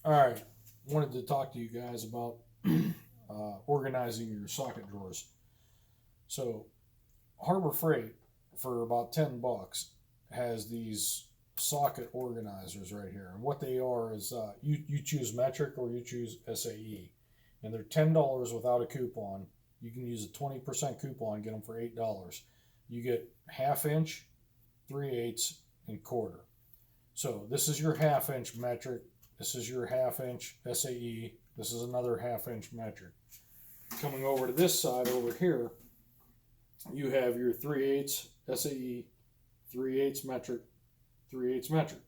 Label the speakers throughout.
Speaker 1: All right, wanted to talk to you guys about organizing your socket drawers. So, Harbor Freight, for about $10, has these socket organizers right here. And what they are is you choose metric or you choose SAE. And they're $10 without a coupon. You can use a 20% coupon, get them for $8. You get half inch, 3/8, and quarter. So this is your half inch metric. This is your half inch SAE. This is another half inch metric. Coming over to this side over here, you have your 3/8 SAE, 3/8 metric, 3/8 metric.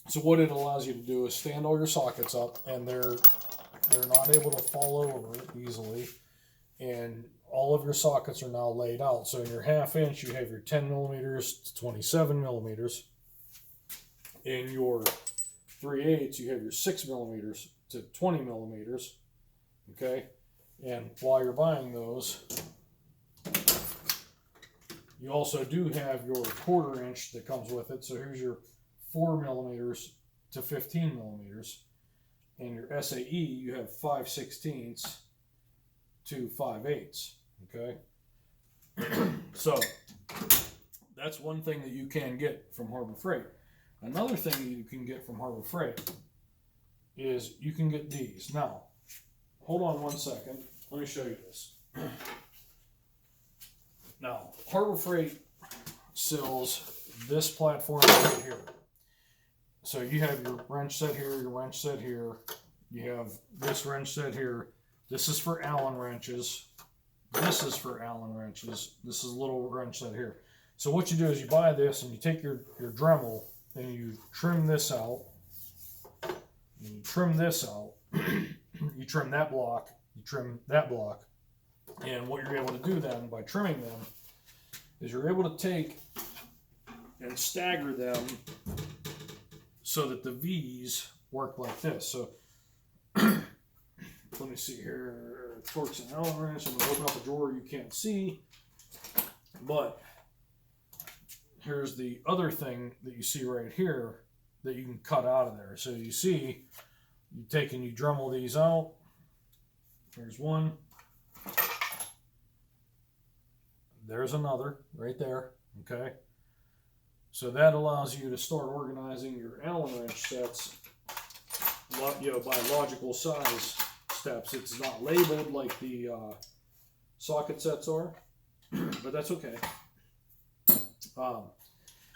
Speaker 1: So what it allows you to do is stand all your sockets up, and they're not able to fall over easily, and all of your sockets are now laid out. So in your half inch, you have your 10 millimeters to 27 millimeters. In your 3/8, you have your 6 millimeters to 20 millimeters. Okay, and while you're buying those, you also do have your 1/4 inch that comes with it. So here's your 4 millimeters to 15 millimeters. And your SAE, you have 5/16 to 5/8. Okay, so that's one thing that you can get from Harbor Freight. Another thing that you can get from Harbor Freight is you can get these. Now, hold on one second. Let me show you this. Now, Harbor Freight sells this platform right here. So you have your wrench set here, your wrench set here. You have this wrench set here. This is for Allen wrenches. This is for Allen wrenches. This is a little wrench set here. So what you do is you buy this and you take your Dremel and you trim this out. And you trim this out. You trim that block. You trim that block. And what you're able to do then by trimming them is you're able to take and stagger them so that the V's work like this. So let me see here. Torx and Allen wrench. I'm going to open up a drawer you can't see. But here's the other thing that you see right here that you can cut out of there. So you see, you take and you Dremel these out. There's one. There's another right there. Okay. So that allows you to start organizing your Allen wrench sets, by logical size steps. It's not labeled like the socket sets are, but that's okay.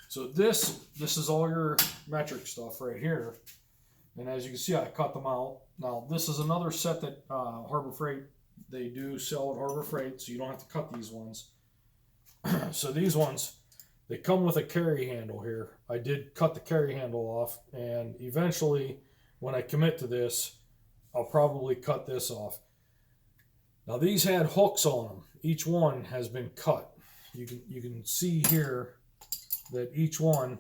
Speaker 1: So this is all your metric stuff right here, and as you can see, I cut them out. Now this is another set that Harbor Freight, they do sell at Harbor Freight, so you don't have to cut these ones. So these ones, they come with a carry handle here. I did cut the carry handle off, and eventually when I commit to this, I'll probably cut this off. Now these had hooks on them. Each one has been cut. You can see here that each one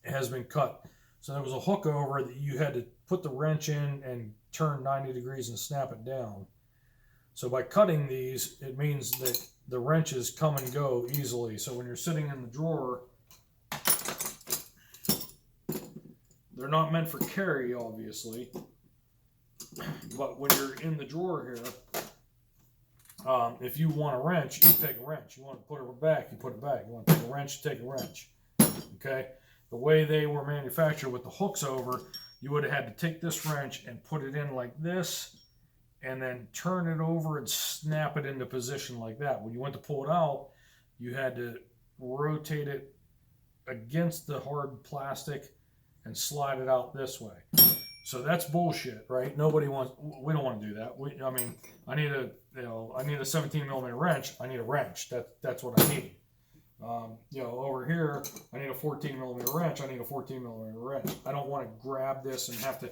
Speaker 1: has been cut. So there was a hook over that you had to put the wrench in and turn 90 degrees and snap it down. So by cutting these, it means that the wrenches come and go easily. So when you're sitting in the drawer, they're not meant for carry, obviously. But when you're in the drawer here, if you want a wrench, you take a wrench. You want to put it back, you put it back. You want to take a wrench, you take a wrench. Okay? The way they were manufactured with the hooks over, you would have had to take this wrench and put it in like this, and then turn it over and snap it into position like that. When you went to pull it out, you had to rotate it against the hard plastic and slide it out this way. So that's bullshit, right? We don't want to do that. I need a 17 millimeter wrench. I need a wrench. That's what I need. Over here, I need a 14 millimeter wrench. I need a 14 millimeter wrench. I don't want to grab this and have to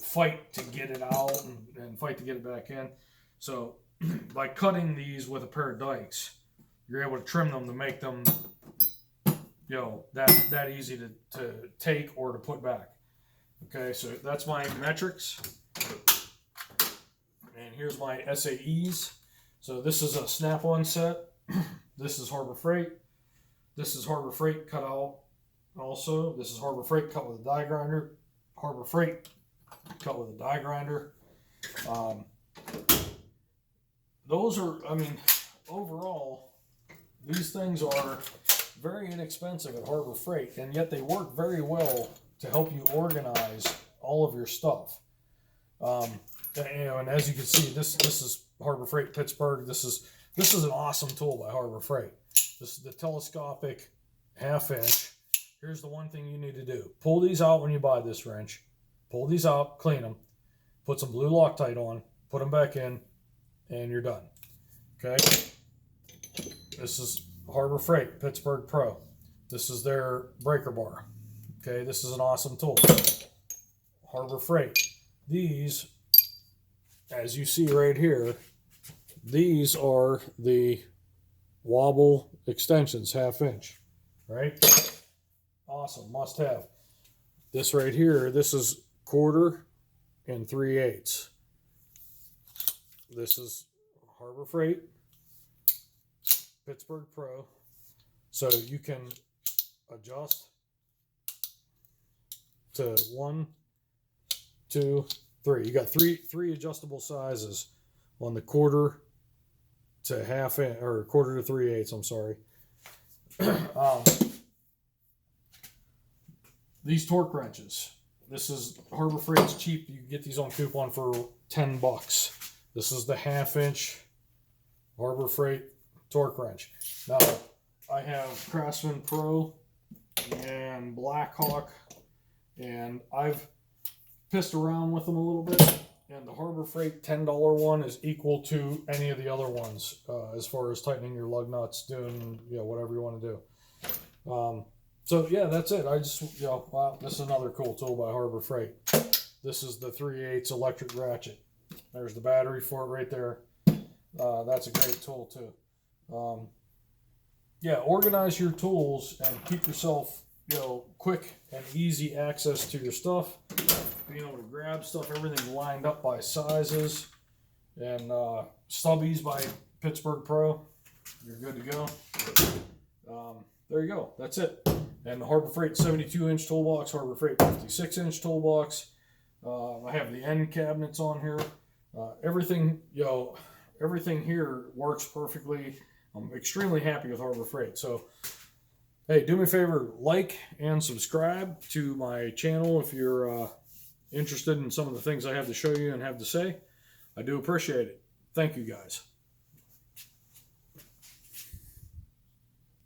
Speaker 1: fight to get it out and fight to get it back in. So by cutting these with a pair of dikes, you're able to trim them to make them, that easy to take or to put back. Okay, so that's my metrics. And here's my SAEs. So this is a snap-on set. This is Harbor Freight. This is Harbor Freight cut out Also, this is Harbor Freight cut with a die grinder. Harbor Freight cut with a die grinder. Those are, I mean, overall, these things are very inexpensive at Harbor Freight, and yet they work very well to help you organize all of your stuff. And as you can see, this is Harbor Freight Pittsburgh. This is an awesome tool by Harbor Freight. This is the telescopic 1/2 inch. Here's the one thing you need to do. Pull these out when you buy this wrench. Pull these out, clean them, put some blue Loctite on, put them back in, and you're done. Okay? This is Harbor Freight Pittsburgh Pro. This is their breaker bar. Okay, this is an awesome tool. Harbor Freight. These, as you see right here, these are the Wobble Extensions 1/2 inch. Right? Awesome, must have. This right here, this is 1/4 and 3/8. This is Harbor Freight Pittsburgh Pro. So you can adjust to 1, 2, 3. You got three adjustable sizes on the 1/4 to 1/2 inch, or 1/4 to 3/8. I'm sorry. These torque wrenches. This is Harbor Freight's cheap. You can get these on coupon for $10. This is the 1/2 inch Harbor Freight torque wrench. Now, I have Craftsman Pro and Blackhawk, and I've pissed around with them a little bit, and the Harbor Freight $10 one is equal to any of the other ones as far as tightening your lug nuts, doing whatever you want to do. So yeah, that's it. I just wow, this is another cool tool by Harbor Freight. This is the 3/8 Electric Ratchet. There's the battery for it right there. That's a great tool too. Yeah, organize your tools and keep yourself quick and easy access to your stuff. Being able to grab stuff, everything lined up by sizes, and stubbies by Pittsburgh Pro. You're good to go. There you go. That's it. And the Harbor Freight 72-inch toolbox, Harbor Freight 56-inch toolbox. I have the end cabinets on here. Everything here works perfectly. I'm extremely happy with Harbor Freight. So, hey, do me a favor, like and subscribe to my channel if you're interested in some of the things I have to show you and have to say. I do appreciate it. Thank you, guys.